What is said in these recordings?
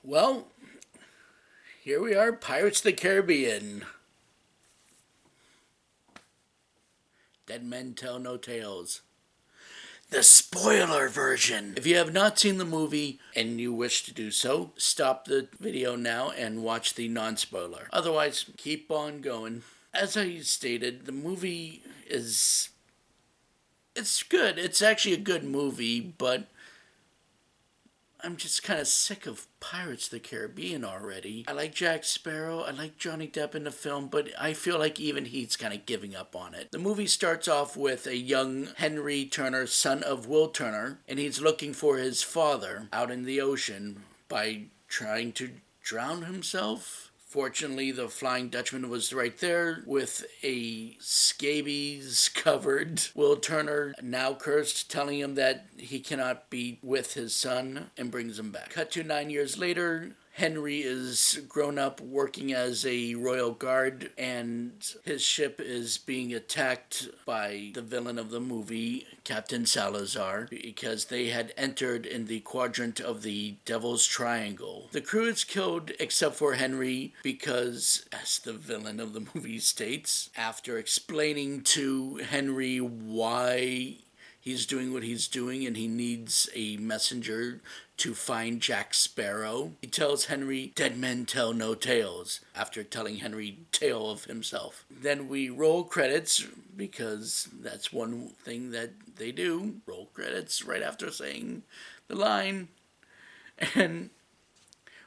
Well, here we are, Pirates of the Caribbean. Dead Men Tell No Tales. The spoiler version. If you have not seen the movie and you wish to do so, stop the video now and watch the non spoiler. Otherwise, keep on going. As I stated, the movie is. It's good. It's actually a good movie, but I'm just kind of sick of Pirates of the Caribbean already. I like Jack Sparrow, I like Johnny Depp in the film, but I feel like even he's kind of giving up on it. The movie starts off with a young Henry Turner, son of Will Turner, and he's looking for his father out in the ocean by trying to drown himself. Fortunately, the Flying Dutchman was right there with a scabies covered Will Turner, now cursed, telling him that he cannot be with his son and brings him back. Cut to 9 years later. Henry is grown up working as a royal guard, and his ship is being attacked by the villain of the movie, Captain Salazar, because they had entered in the quadrant of the Devil's Triangle. The crew is killed except for Henry because, as the villain of the movie states, after explaining to Henry why he's doing what he's doing and he needs a messenger to find Jack Sparrow, he tells Henry, "Dead men tell no tales," after telling Henry tale of himself. Then we roll credits, because that's one thing that they do, roll credits right after saying the line. And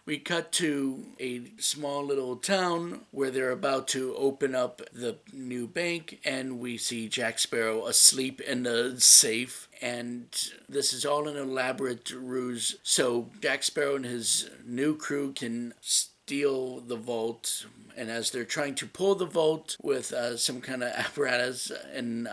we cut to a small little town where they're about to open up the new bank, and we see Jack Sparrow asleep in the safe. And this is all an elaborate ruse so Jack Sparrow and his new crew can steal the vault. And as they're trying to pull the vault with some kind of apparatus and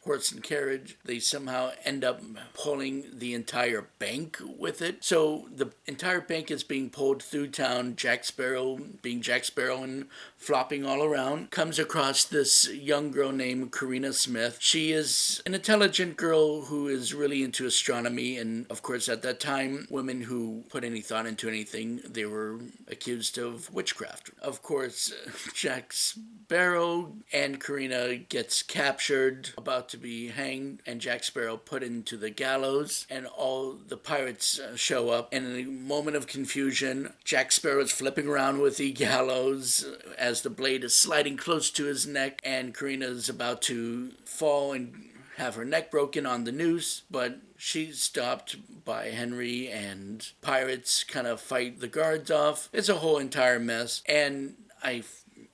horse and carriage, they somehow end up pulling the entire bank with it. So the entire bank is being pulled through town. Jack Sparrow, being Jack Sparrow and flopping all around, comes across this young girl named Karina Smith. She is an intelligent girl who is really into astronomy, and of course at that time, women who put any thought into anything, they were accused of witchcraft. Of course, Jack Sparrow and Karina gets captured, about to be hanged, and Jack Sparrow put into the gallows, and all the pirates show up. And in a moment of confusion, Jack Sparrow is flipping around with the gallows as the blade is sliding close to his neck, and Karina is about to fall and have her neck broken on the noose, but she's stopped by Henry, and pirates kind of fight the guards off. It's a whole entire mess, and I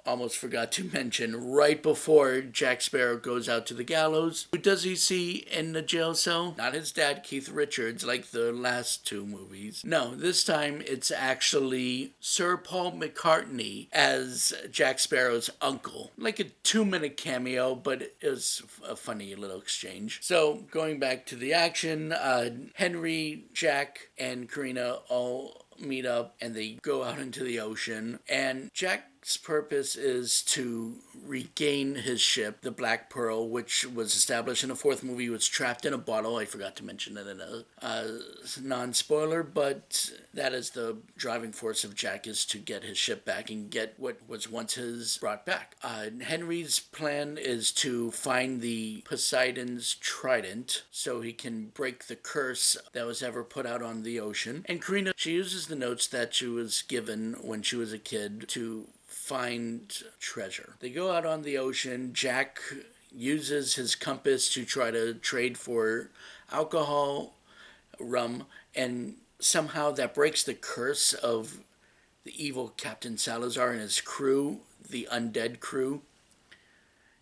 almost forgot to mention, right before Jack Sparrow goes out to the gallows, who does he see in the jail cell? Not his dad, Keith Richards, like the last two movies. No, this time it's actually Sir Paul McCartney as Jack Sparrow's uncle. Like a 2-minute cameo, but it was a funny little exchange. So, going back to the action, Henry, Jack, and Karina all meet up and they go out into the ocean, and Jack's purpose is to regain his ship, the Black Pearl, which was established in the fourth movie, was trapped in a bottle. I forgot to mention that in a non-spoiler, but that is the driving force of Jack, is to get his ship back and get what was once his brought back. Henry's plan is to find the Poseidon's trident so he can break the curse that was ever put out on the ocean. And Karina, she uses the notes that she was given when she was a kid to find treasure. They go out on the ocean. Jack uses his compass to try to trade for alcohol, rum, and somehow that breaks the curse of the evil Captain Salazar and his crew, the undead crew.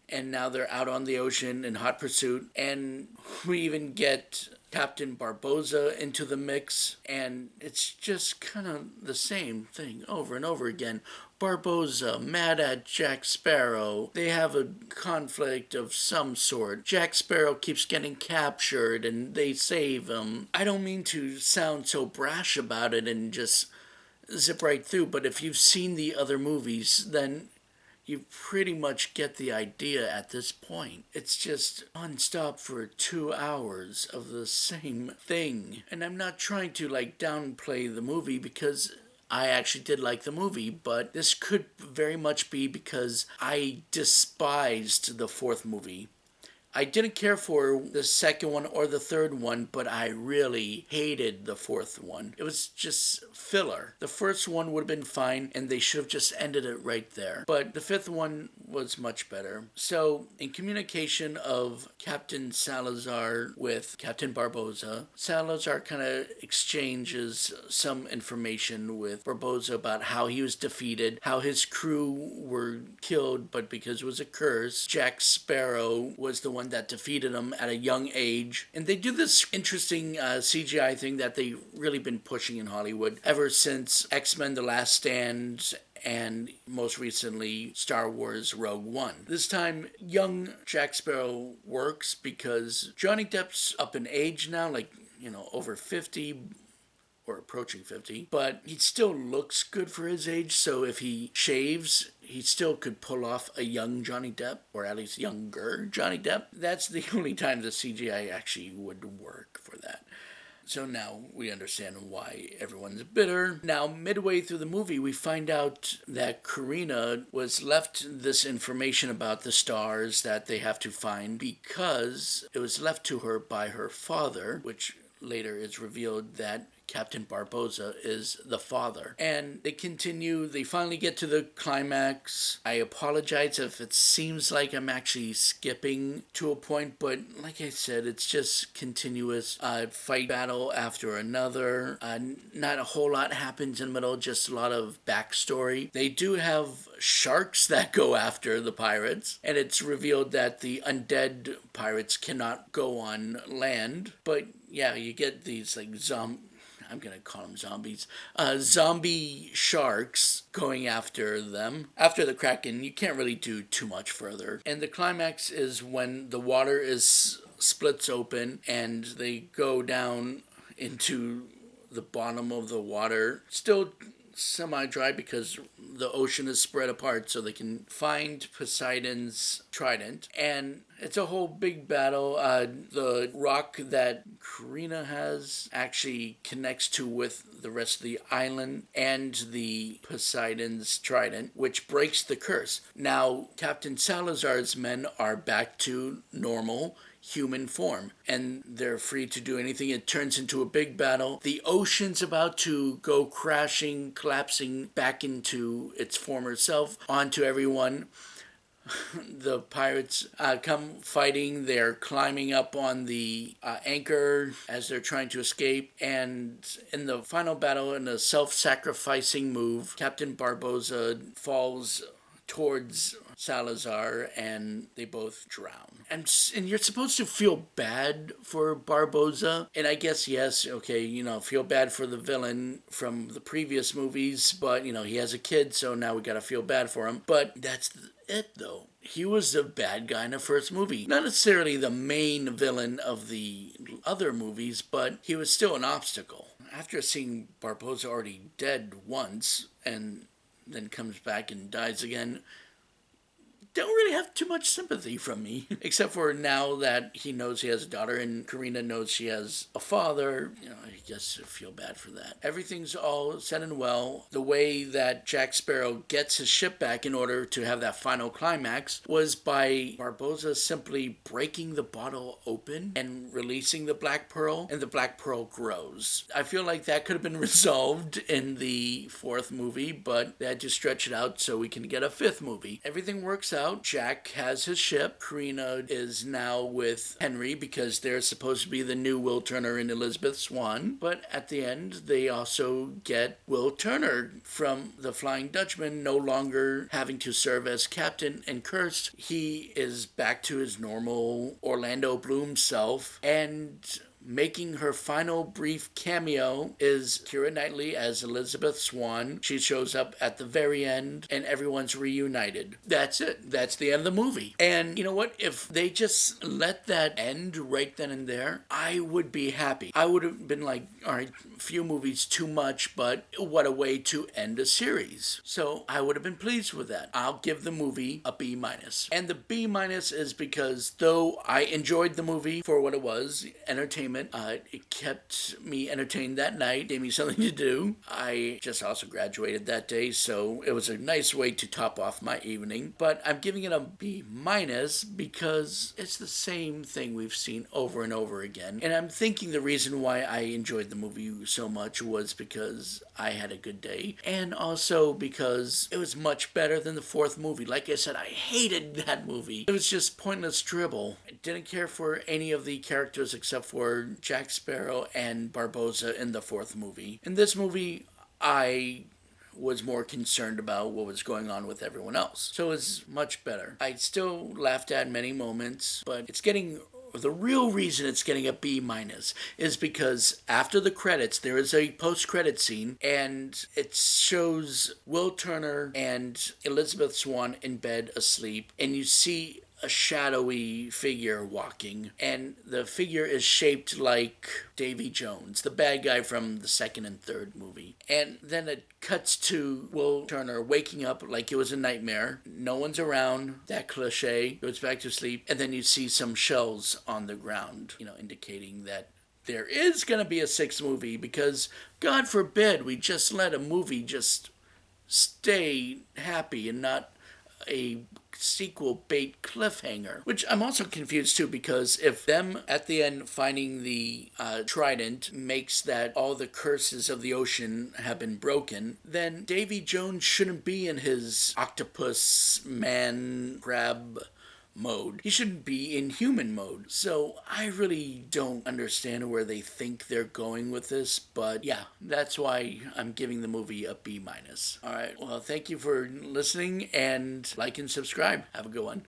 And now they're out on the ocean in hot pursuit, and we even get Captain Barboza into the mix, and it's just kind of the same thing over and over again. Barboza mad at Jack Sparrow. They have a conflict of some sort. Jack Sparrow keeps getting captured and they save him. I don't mean to sound so brash about it and just zip right through, but if you've seen the other movies, then you pretty much get the idea at this point. It's just non-stop for 2 hours of the same thing. And I'm not trying to downplay the movie, because I actually did like the movie, but this could very much be because I despised the fourth movie. I didn't care for the second one or the third one, but I really hated the fourth one. It was just filler. The first one would have been fine, and they should have just ended it right there. But the fifth one was much better. So, in communication of Captain Salazar with Captain Barboza, Salazar kind of exchanges some information with Barboza about how he was defeated, how his crew were killed, but because it was a curse, Jack Sparrow was the one that defeated him at a young age. And they do this interesting CGI thing that they've really been pushing in Hollywood ever since X-Men The Last Stand and most recently Star Wars Rogue One. This time, young Jack Sparrow works because Johnny Depp's up in age now, like, over 50, or approaching 50, but he still looks good for his age, so if he shaves, he still could pull off a young Johnny Depp, or at least younger Johnny Depp. That's the only time the CGI actually would work for that. So now we understand why everyone's bitter. Now, midway through the movie, we find out that Karina was left this information about the stars that they have to find because it was left to her by her father, which later is revealed that Captain Barboza is the father. And they finally get to the climax. I apologize if it seems like I'm actually skipping to a point, but like I said, it's just continuous fight battle after another. Not a whole lot happens in the middle, just a lot of backstory. They do have sharks that go after the pirates, and it's revealed that the undead pirates cannot go on land, but yeah, you get these like I'm going to call them zombies. Zombie sharks going after them. After the Kraken, you can't really do too much further. And the climax is when the water splits open and they go down into the bottom of the water. Still semi-dry because the ocean is spread apart, so they can find Poseidon's trident. And it's a whole big battle. The rock that Karina has actually connects to with the rest of the island and the Poseidon's trident, which breaks the curse. Now, Captain Salazar's men are back to normal human form, and they're free to do anything. It turns into a big battle. The ocean's about to go crashing, collapsing back into its former self onto everyone. The pirates come fighting. They're climbing up on the anchor as they're trying to escape. And in the final battle, in a self-sacrificing move, Captain Barboza falls towards Salazar and they both drown. And you're supposed to feel bad for Barboza. And I guess, yes, okay, feel bad for the villain from the previous movies, but, he has a kid, so now we gotta feel bad for him. But that's it, though. He was the bad guy in the first movie. Not necessarily the main villain of the other movies, but he was still an obstacle. After seeing Barboza already dead once, and then comes back and dies again, don't really have too much sympathy from me. Except for now that he knows he has a daughter and Karina knows she has a father, I guess I feel bad for that. Everything's all said and well. The way that Jack Sparrow gets his ship back in order to have that final climax was by Barboza simply breaking the bottle open and releasing the Black Pearl, and the Black Pearl grows. I feel like that could have been resolved in the fourth movie, but they had to stretch it out so we can get a fifth movie. Everything works out. Jack has his ship. Karina is now with Henry because they're supposed to be the new Will Turner and Elizabeth Swann. But at the end, they also get Will Turner from the Flying Dutchman, no longer having to serve as captain and cursed. He is back to his normal Orlando Bloom self, and making her final brief cameo is Keira Knightley as Elizabeth Swann. She shows up at the very end and everyone's reunited. That's it. That's the end of the movie. And you know what? If they just let that end right then and there, I would be happy. I would have been like, all right, a few movies too much, but what a way to end a series. So I would have been pleased with that. I'll give the movie a B-. And the B- is because though I enjoyed the movie for what it was, entertainment, entertainment. It kept me entertained that night, gave me something to do. I just also graduated that day, so it was a nice way to top off my evening. But I'm giving it a B minus because it's the same thing we've seen over and over again. And I'm thinking the reason why I enjoyed the movie so much was because I had a good day, and also because it was much better than the fourth movie. Like I said, I hated that movie. It was just pointless dribble. I didn't care for any of the characters except for Jack Sparrow and Barbossa in the fourth movie. In this movie, I was more concerned about what was going on with everyone else. So it was much better. I still laughed at many moments, but it's getting the real reason it's getting a B minus is because after the credits there is a post-credit scene, and it shows Will Turner and Elizabeth Swann in bed asleep, and you see a shadowy figure walking, and the figure is shaped like Davy Jones, the bad guy from the second and third movie. And then it cuts to Will Turner waking up like it was a nightmare. No one's around, that cliche, goes back to sleep, and then you see some shells on the ground, indicating that there is going to be a sixth movie, because God forbid we just let a movie just stay happy and not a sequel bait cliffhanger. Which I'm also confused too, because if them at the end finding the trident makes that all the curses of the ocean have been broken, then Davy Jones shouldn't be in his octopus man crab mode. He shouldn't be in human mode. So I really don't understand where they think they're going with this, but yeah, that's why I'm giving the movie a B minus. Alright, well, thank you for listening, and like and subscribe. Have a good one.